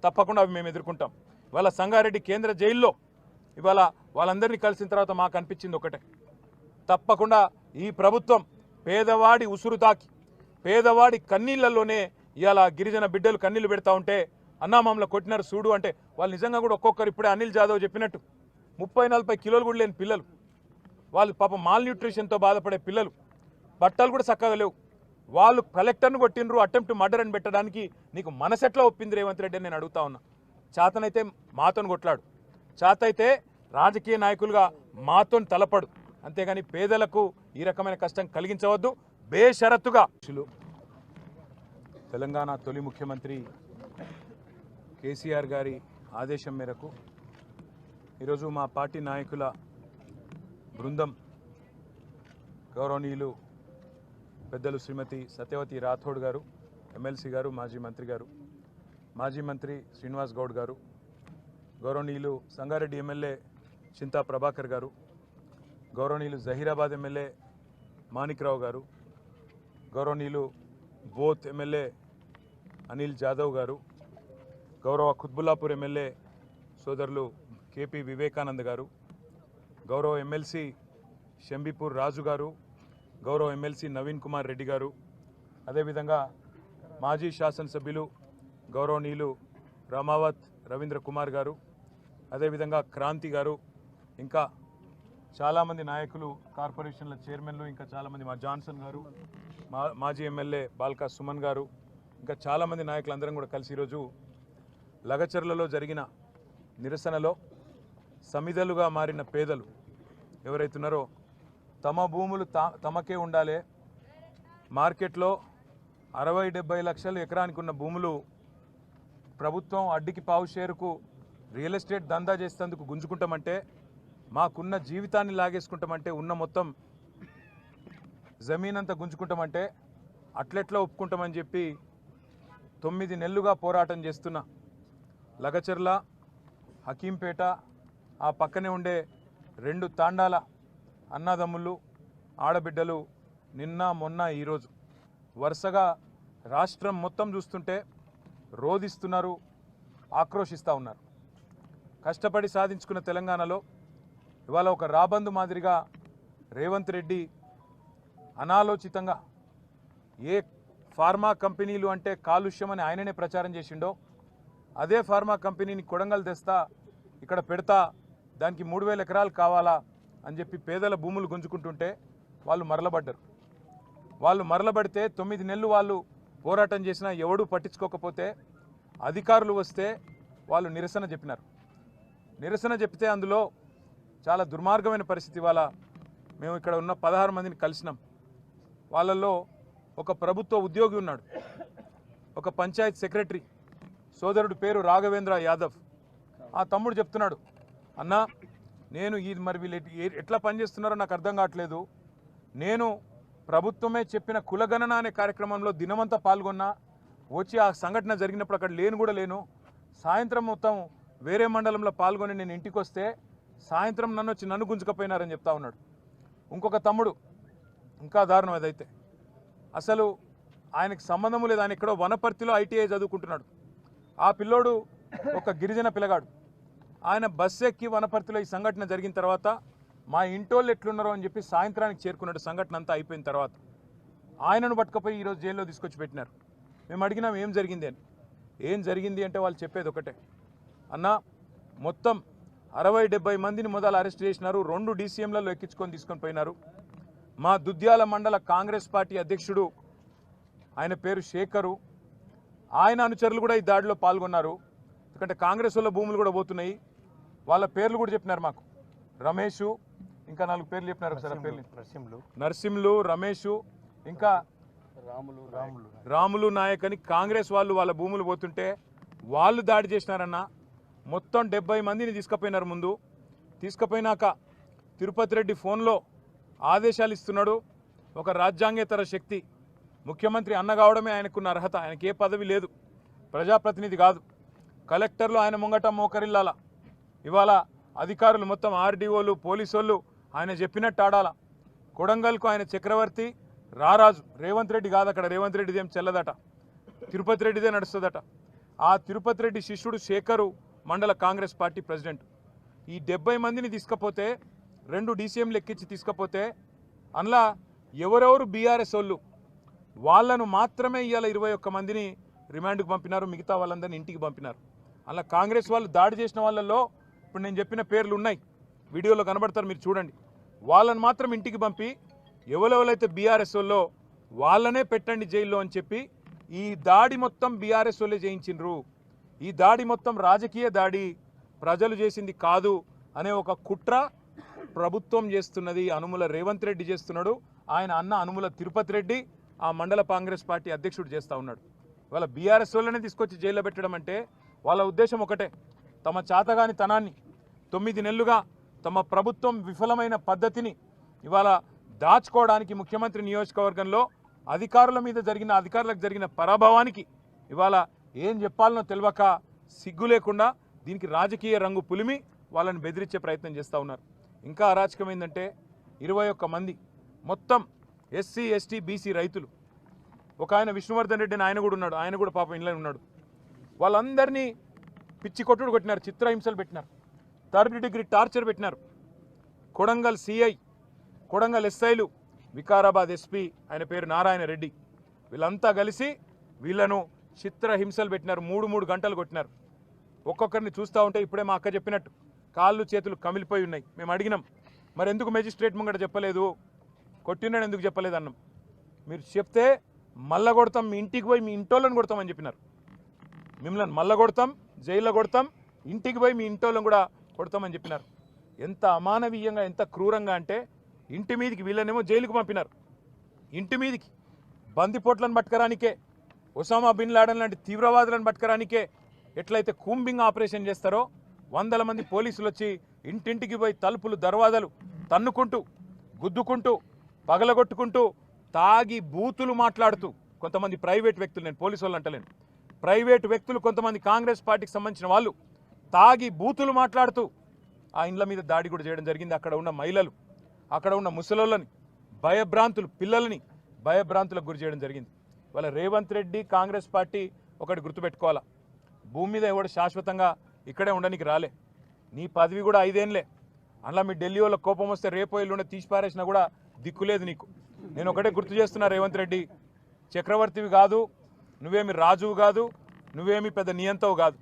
తప్పకుండా అవి మేము ఎదుర్కొంటాం. ఇవాళ సంగారెడ్డి కేంద్ర జైల్లో ఇవాళ వాళ్ళందరినీ కలిసిన తర్వాత మాకు అనిపించింది ఒకటే, తప్పకుండా ఈ ప్రభుత్వం పేదవాడి ఉసురు తాకి పేదవాడి కన్నీళ్లలోనే ఇవాళ గిరిజన బిడ్డలు కన్నీళ్లు పెడతా ఉంటే అన్నా మమ్మల్ని కొట్టినారు చూడు అంటే వాళ్ళు నిజంగా కూడా ఒక్కొక్కరు ఇప్పుడే అనిల్ జాదవ్ చెప్పినట్టు 30-40 కిలోలు కూడా లేని పిల్లలు, వాళ్ళు పాపం మాల్ న్యూట్రిషన్తో బాధపడే పిల్లలు, బట్టలు కూడా చక్కగా లేవు. వాళ్ళు కలెక్టర్ను కొట్టినరు, అటెంప్ట్ మర్డర్ అని పెట్టడానికి నీకు మనసెట్లా ఒప్పింది రేవంత్ రెడ్డి అని నేను అడుగుతా ఉన్నా. చేతనైతే మాతోని కొట్లాడు, చేతైతే రాజకీయ నాయకులుగా మాతోని తలపడు, అంతేగాని పేదలకు ఈ రకమైన కష్టం కలిగించవద్దు. బేషరతుగా తెలంగాణ తొలి ముఖ్యమంత్రి కేసీఆర్ గారి ఆదేశం మేరకు ఈరోజు మా పార్టీ నాయకుల బృందం గౌరవనీయులు పెద్దలు శ్రీమతి సత్యవతి రాథోడ్ గారు, ఎమ్మెల్సీ గారు, మాజీ మంత్రి శ్రీనివాస్ గౌడ్ గారు, గౌరవనీయులు సంగారెడ్డి ఎమ్మెల్యే చింతా ప్రభాకర్ గారు, గౌరవనీయులు జహీరాబాద్ ఎమ్మెల్యే మాణిక్రావు గారు, గౌరవనీయులు బోత్ ఎమ్మెల్యే అనిల్ జాదవ్ గారు, గౌరవ కుత్బుల్లాపూర్ ఎమ్మెల్యే సోదరులు కేపీ వివేకానంద్ గారు, గౌరవ ఎమ్మెల్సీ షంబీపూర్ రాజు గారు, గౌరవ ఎమ్మెల్సీ నవీన్ కుమార్ రెడ్డి గారు, అదేవిధంగా మాజీ శాసనసభ్యులు గౌరవనీయులు రామావత్ రవీంద్ర కుమార్ గారు, అదేవిధంగా క్రాంతి గారు, ఇంకా చాలామంది నాయకులు, కార్పొరేషన్ల చైర్మన్లు, ఇంకా చాలామంది మా జాన్సన్ గారు, మాజీ ఎమ్మెల్యే బాల్కా సుమన్ గారు, ఇంకా చాలామంది నాయకులందరం కూడా కలిసి ఈరోజు లగచర్లలో జరిగిన నిరసనలో సమిధలుగా మారిన పేదలు ఎవరైతున్నారో తమ భూములు తమకే ఉండాలి, మార్కెట్లో 60-70 లక్షలు ఎకరానికి ఉన్న భూములు ప్రభుత్వం అడ్డికి పావు షేరుకు రియల్ ఎస్టేట్ దందా చేసేందుకు గుంజుకుంటామంటే, మాకున్న జీవితాన్ని లాగేసుకుంటామంటే, ఉన్న మొత్తం జమీన్ అంతా గుంజుకుంటామంటే అట్లెట్లా ఒప్పుకుంటామని చెప్పి 9 నెలలుగా పోరాటం చేస్తున్న లగచర్ల, హకీంపేట, ఆ పక్కనే ఉండే 2 తాండాల అన్నదమ్ములు, ఆడబిడ్డలు నిన్న మొన్న ఈరోజు వరుసగా రాష్ట్రం మొత్తం చూస్తుంటే రోధిస్తున్నారు, ఆక్రోషిస్తూ ఉన్నారు. కష్టపడి సాధించుకున్న తెలంగాణలో ఇవాళ ఒక రాబందు మాదిరిగా రేవంత్ రెడ్డి అనాలోచితంగా ఏ ఫార్మా కంపెనీలు అంటే కాలుష్యం అని ఆయననే ప్రచారం చేసిండో అదే ఫార్మా కంపెనీని కొడంగల్ తెస్తా, ఇక్కడ పెడతా, దానికి 3000 ఎకరాలు కావాలా అని చెప్పి పేదల భూములు గుంజుకుంటుంటే వాళ్ళు మరలబడ్డారు. వాళ్ళు మరలబడితే 9 నెలలు వాళ్ళు పోరాటం చేసినా ఎవడూ పట్టించుకోకపోతే అధికారులు వస్తే వాళ్ళు నిరసన చెప్పినారు. నిరసన చెప్తే అందులో చాలా దుర్మార్గమైన పరిస్థితి. వాళ్ళ మేము ఇక్కడ ఉన్న 16 మందిని కలిసినాం. వాళ్ళల్లో ఒక ప్రభుత్వ ఉద్యోగి ఉన్నాడు, ఒక పంచాయత్ సెక్రటరీ, సోదరుడు పేరు రాఘవేంద్ర యాదవ్. ఆ తమ్ముడు చెప్తున్నాడు, అన్నా నేను ఇది మరి వీళ్ళు ఎట్లా పనిచేస్తున్నారో నాకు అర్థం కావట్లేదు, నేను ప్రభుత్వమే చెప్పిన కులగణన అనే కార్యక్రమంలో దినమంతా పాల్గొన్నా, వచ్చి ఆ సంఘటన జరిగినప్పుడు అక్కడ లేను కూడా లేను, సాయంత్రం మొత్తం వేరే మండలంలో పాల్గొని నేను ఇంటికి వస్తే సాయంత్రం నన్ను గుంజుకపోయినారని చెప్తా ఉన్నాడు. ఇంకొక తమ్ముడు ఇంకా దారుణం అదైతే, అసలు ఆయనకు సంబంధము లేదు, ఆయన ఎక్కడో వనపర్తిలో ఐటీఐ చదువుకుంటున్నాడు. ఆ పిల్లోడు ఒక గిరిజన పిల్లగాడు, ఆయన బస్సు ఎక్కి వనపర్తిలో ఈ సంఘటన జరిగిన తర్వాత మా ఇంటోళ్ళు ఎట్లున్నారో అని చెప్పి సాయంత్రానికి చేరుకున్నాడు. సంఘటన అంతా అయిపోయిన తర్వాత ఆయనను పట్టుకుపోయి ఈరోజు జైల్లో తీసుకొచ్చి పెట్టినారు. మేము అడిగినాం ఏం జరిగింది అని. ఏం జరిగింది అంటే వాళ్ళు చెప్పేది ఒకటే, అన్న మొత్తం 60-70 మందిని మొదలు అరెస్ట్ చేసినారు, 2 DCMలలో ఎక్కించుకొని తీసుకొని పోయినారు. మా దుద్యాల మండల కాంగ్రెస్ పార్టీ అధ్యక్షుడు ఆయన పేరు శేఖరు, ఆయన అనుచరులు కూడా ఈ దాడిలో పాల్గొన్నారు. ఎందుకంటే కాంగ్రెస్ వాళ్ళ భూములు కూడా పోతున్నాయి. వాళ్ళ పేర్లు కూడా చెప్పినారు మాకు, రమేషు, ఇంకా 4 పేర్లు చెప్పినారు సార్. పేర్లు నరసింహులు, రమేషు, ఇంకా రాములు నాయక్ అని కాంగ్రెస్ వాళ్ళు వాళ్ళ భూములు పోతుంటే వాళ్ళు దాడి చేసినారన్న. మొత్తం 70 మందిని తీసుకుపోయినారు. ముందు తీసుకుపోయినాక తిరుపతి రెడ్డి ఫోన్లో ఆదేశాలు ఇస్తున్నాడు. ఒక రాజ్యాంగేతర శక్తి, ముఖ్యమంత్రి అన్న కావడమే ఆయనకున్న అర్హత, ఆయనకి ఏ పదవి లేదు, ప్రజాప్రతినిధి కాదు. కలెక్టర్లు ఆయన ముంగట మోకరిల్లాల. ఇవాళ అధికారులు మొత్తం ఆర్డీఓలు, పోలీసోళ్ళు ఆయన చెప్పినట్టు ఆడాల. కొడంగల్కు ఆయన చక్రవర్తి, రారాజు. రేవంత్ రెడ్డి కాదు, అక్కడ రేవంత్ రెడ్డిది ఏం చెల్లదట, తిరుపతి రెడ్డిదే నడుస్తుందట. ఆ తిరుపతి రెడ్డి శిష్యుడు శేఖరు మండల కాంగ్రెస్ పార్టీ ప్రెసిడెంట్. ఈ 70 మందిని తీసుకపోతే 2 డీసీఎంలు ఎక్కించి తీసుకపోతే అందులో ఎవరెవరు బీఆర్ఎస్ వాళ్ళు వాళ్ళను మాత్రమే ఇవాళ 21 మందిని రిమాండ్కు పంపినారు, మిగతా వాళ్ళందరినీ ఇంటికి పంపినారు. అలా కాంగ్రెస్ వాళ్ళు దాడి చేసిన వాళ్ళల్లో ఇప్పుడు నేను చెప్పిన పేర్లు ఉన్నాయి, వీడియోలో కనబడతారు, మీరు చూడండి. వాళ్ళని మాత్రం ఇంటికి పంపి ఎవరెవరైతే బీఆర్ఎస్ వాళ్ళో వాళ్ళనే పెట్టండి జైల్లో అని చెప్పి ఈ దాడి మొత్తం బీఆర్ఎస్ వాళ్ళే చేయించిండ్రు. ఈ దాడి మొత్తం రాజకీయ దాడి, ప్రజలు చేసింది కాదు అనే ఒక కుట్ర ప్రభుత్వం చేస్తున్నది. అనుముల రేవంత్ రెడ్డి చేస్తున్నాడు, ఆయన అన్న అనుముల తిరుపతి రెడ్డి ఆ మండల కాంగ్రెస్ పార్టీ అధ్యక్షుడు చేస్తూ ఉన్నాడు. వాళ్ళ బీఆర్ఎస్ వాళ్ళనే తీసుకొచ్చి జైల్లో పెట్టడం అంటే వాళ్ళ ఉద్దేశం ఒకటే, తమ చాతగాని తనాన్ని 9 నెలలుగా తమ ప్రభుత్వం విఫలమైన పద్ధతిని ఇవాళ దాచుకోవడానికి ముఖ్యమంత్రి నియోజకవర్గంలో అధికారులకు జరిగిన పరాభవానికి ఇవాళ ఏం చెప్పాలనో తెలియక సిగ్గు లేకుండా దీనికి రాజకీయ రంగు పులిమి వాళ్ళని బెదిరించే ప్రయత్నం చేస్తూ ఉన్నారు. ఇంకా అరాచకం ఏంటంటే 21 మంది మొత్తం ఎస్సీ ఎస్టీ బీసీ రైతులు, ఒక ఆయన విష్ణువర్ధన్ రెడ్డి అని ఆయన కూడా ఉన్నాడు, ఆయన కూడా పాపం ఇంట్లో ఉన్నాడు. వాళ్ళందరినీ పిచ్చి కొట్టుడు కొట్టినారు, చిత్రహింసలు పెట్టినారు, 3rd డిగ్రీ టార్చర్ పెట్టినారు. కొడంగల్ సిఐ, కొడంగల్ ఎస్ఐలు, వికారాబాద్ ఎస్పీ ఆయన పేరు నారాయణ రెడ్డి, వీళ్ళంతా కలిసి వీళ్ళను చిత్రహింసలు పెట్టినారు. 3 గంటలు కొట్టినారు. ఒక్కొక్కరిని చూస్తూ ఉంటే ఇప్పుడే మా అక్క చెప్పినట్టు కాళ్ళు చేతులు కమిలిపోయి ఉన్నాయి. మేము అడిగినాం, మరి ఎందుకు మెజిస్ట్రేట్ ముంగట చెప్పలేదు, కొట్టినాడు ఎందుకు చెప్పలేదు అన్నాం. మీరు చెప్తే మళ్ళా కొడతాం, మీ ఇంటికి పోయి మీ ఇంటోళ్ళని కొడతామని చెప్పినారు. మిమ్మల్ని మళ్ళా కొడతాం, జైల్లో కొడతాం, ఇంటికి పోయి మీ ఇంటోళ్ళని కూడా కొడతామని చెప్పినారు. ఎంత అమానవీయంగా, ఎంత క్రూరంగా అంటే ఇంటి మీదికి వీళ్ళనేమో జైలుకు పంపినారు. ఇంటి మీదికి బందిపోట్లను పట్టుకరానికే, ఒసామా బిన్ లాడెన్ లాంటి తీవ్రవాదులను పట్టుకరానికే ఎట్లయితే కూంబింగ్ ఆపరేషన్ చేస్తారో 100 మంది పోలీసులు వచ్చి ఇంటింటికి పోయి తలుపులు దర్వాజాలు తన్నుకుంటూ, గుద్దుకుంటూ, పగలగొట్టుకుంటూ, తాగి బూతులు మాట్లాడుతూ కొంతమంది ప్రైవేట్ వ్యక్తులు, నేను పోలీసు వాళ్ళు అంటలేను, ప్రైవేట్ వ్యక్తులు కొంతమంది కాంగ్రెస్ పార్టీకి సంబంధించిన వాళ్ళు తాగి బూతులు మాట్లాడుతూ ఆ ఇండ్ల మీద దాడి కూడా చేయడం జరిగింది. అక్కడ ఉన్న మహిళలు, అక్కడ ఉన్న ముసలోళ్ళని భయభ్రాంతులు, పిల్లలని భయభ్రాంతులకు గురి చేయడం జరిగింది. వాళ్ళ రేవంత్ రెడ్డి కాంగ్రెస్ పార్టీ ఒకటి గుర్తుపెట్టుకోవాలా, భూమి మీద ఎవడు శాశ్వతంగా ఇక్కడే ఉండడానికి రాలే. నీ పదవి కూడా 5 ఏళ్ళే. అందులో మీ ఢిల్లీ వాళ్ళ కోపం వస్తే రేపో ఎల్లుండే తీసి పారేసినా కూడా దిక్కులేదు నీకు. నేను ఒకటే గుర్తు చేస్తున్నా, రేవంత్ రెడ్డి చక్రవర్తివి కాదు, నువ్వేమి రాజువు కాదు, నువ్వేమి పెద్ద నియంతవు కాదు.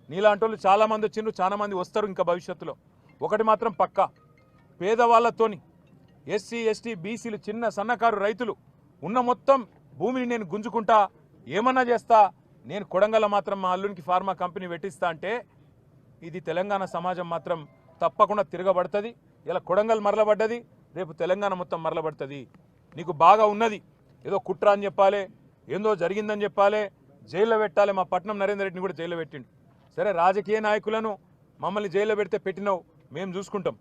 నీలాంటి వాళ్ళు చాలామంది వచ్చిండ్రు, చాలామంది వస్తారు ఇంకా భవిష్యత్తులో. ఒకటి మాత్రం పక్కా, పేదవాళ్లతోని ఎస్సీ ఎస్టీ బీసీలు, చిన్న సన్నకారు రైతులు ఉన్న మొత్తం భూమిని నేను గుంజుకుంటా, ఏమన్నా చేస్తా, నేను కొడంగల్ మాత్రం మా అల్లునికి ఫార్మా కంపెనీ పెట్టిస్తా అంటే ఇది తెలంగాణ సమాజం మాత్రం తప్పకుండా తిరగబడుతుంది. ఇలా కొడంగల్ మరలబడ్డది, రేపు తెలంగాణ మొత్తం మరలబడుతుంది. నీకు బాగా ఉన్నది, ఏదో కుట్ర అని చెప్పాలి, ఏందో జరిగిందని చెప్పాలి, జైల్లో పెట్టాలి. మా పట్నం నరేందర్ రెడ్డిని కూడా జైల్లో పెట్టిండు. సరే, రాజకీయ నాయకులను మమ్మల్ని జైల్లో పెడితే పెట్టినావు, మేము చూసుకుంటాం.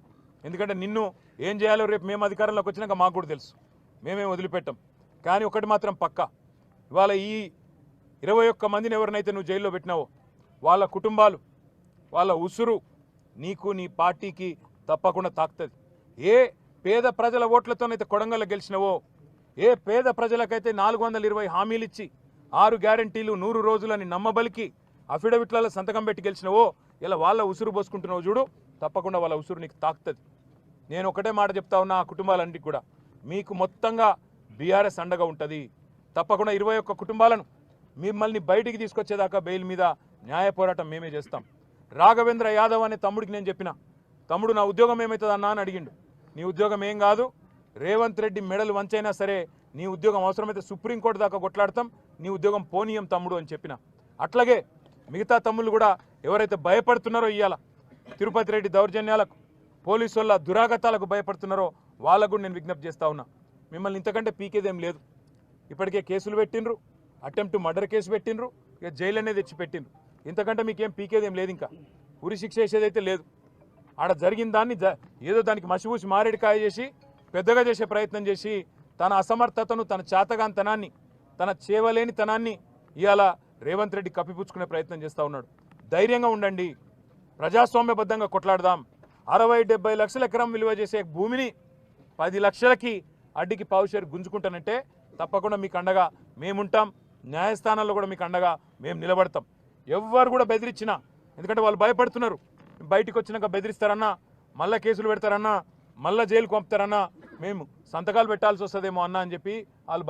ఎందుకంటే నిన్ను ఏం చేయాలో రేపు మేము అధికారంలోకి వచ్చినాక మాకు కూడా తెలుసు, మేమేం వదిలిపెట్టాం. కానీ ఒకటి మాత్రం పక్కా, ఇవాళ ఈ 21 మందిని ఎవరినైతే నువ్వు జైల్లో పెట్టినావో వాళ్ళ కుటుంబాలు, వాళ్ళ ఉసురు నీకు, నీ పార్టీకి తప్పకుండా తాకుతుంది. ఏ పేద ప్రజల ఓట్లతోనైతే కొడంగల్లో గెలిచినవో, ఏ పేద ప్రజలకైతే 420 హామీలు ఇచ్చి 6 గ్యారంటీలు 100 రోజులని నమ్మబలికి అఫిడవిట్లలో సంతకం పెట్టి గెలిచినవో, ఇలా వాళ్ళ ఉసురు పోసుకుంటున్నావు చూడు, తప్పకుండా వాళ్ళ ఉసురు నీకు తాకుతుంది. నేను ఒకటే మాట చెప్తా ఉన్నా, ఆ కుటుంబాలన్నిటికీ కూడా మీకు మొత్తంగా బీఆర్ఎస్ అండగా ఉంటుంది. తప్పకుండా 21 కుటుంబాలను మిమ్మల్ని బయటికి తీసుకొచ్చేదాకా బెయిల్ మీద న్యాయ పోరాటం మేమే చేస్తాం. రాఘవేంద్ర యాదవ్ అనే తమ్ముడికి నేను చెప్పిన, తమ్ముడు నా ఉద్యోగం ఏమవుతుంది అన్నా అని అడిగిండు. నీ ఉద్యోగం ఏం కాదు, రేవంత్ రెడ్డి మెడలు వంచైనా సరే నీ ఉద్యోగం అవసరమైతే సుప్రీంకోర్టు దాకా కొట్లాడతాం, నీ ఉద్యోగం పోనీయం తమ్ముడు అని చెప్పిన. అట్లాగే మిగతా తమ్ముళ్ళు కూడా ఎవరైతే భయపడుతున్నారో ఇవాళ తిరుపతి రెడ్డి దౌర్జన్యాలకు, పోలీసు వాళ్ళ దురాగతాలకు భయపడుతున్నారో వాళ్ళకు నేను విజ్ఞప్తి చేస్తా ఉన్నా, మిమ్మల్ని ఇంతకంటే పీకేదేం లేదు. ఇప్పటికే కేసులు పెట్టిండ్రు, అటెంప్ట్ మర్డర్ కేసు పెట్టిండ్రు, ఇక జైలు అనేది తెచ్చి పెట్టిండ్రు. ఇంతకంటే మీకేం పీకేదేం లేదు, ఇంకా ఉరి శిక్ష వేసేదైతే లేదు. ఆడ జరిగిన దాన్ని ఏదో దానికి మసిపూసి మారేడికాయ చేసి పెద్దగా చేసే ప్రయత్నం చేసి తన అసమర్థతను, తన చేతగాంతనాన్ని, తన చేవలేనితనాన్ని ఇవాళ రేవంత్ రెడ్డి కప్పిపుచ్చుకునే ప్రయత్నం చేస్తూ ఉన్నాడు. ధైర్యంగా ఉండండి, ప్రజాస్వామ్యబద్ధంగా కొట్లాడదాం. 60-70 లక్షల ఎకరం విలువ చేసే భూమిని 10 లక్షలకి అడ్డికి పావుషేరు గుంజుకుంటానంటే తప్పకుండా మీకు అండగా మేముంటాం. న్యాయస్థానాల్లో కూడా మీకు అండగా మేము నిలబడతాం. ఎవ్వరు కూడా బెదిరించినా, ఎందుకంటే వాళ్ళు భయపడుతున్నారు, బయటికి వచ్చినాక బెదిరిస్తారన్నా, మళ్ళీ కేసులు పెడతారన్నా, మళ్ళీ జైలుకు పంపుతారన్నా, మేము సంతకాలు పెట్టాల్సి వస్తుందేమో అన్నా అని చెప్పి వాళ్ళు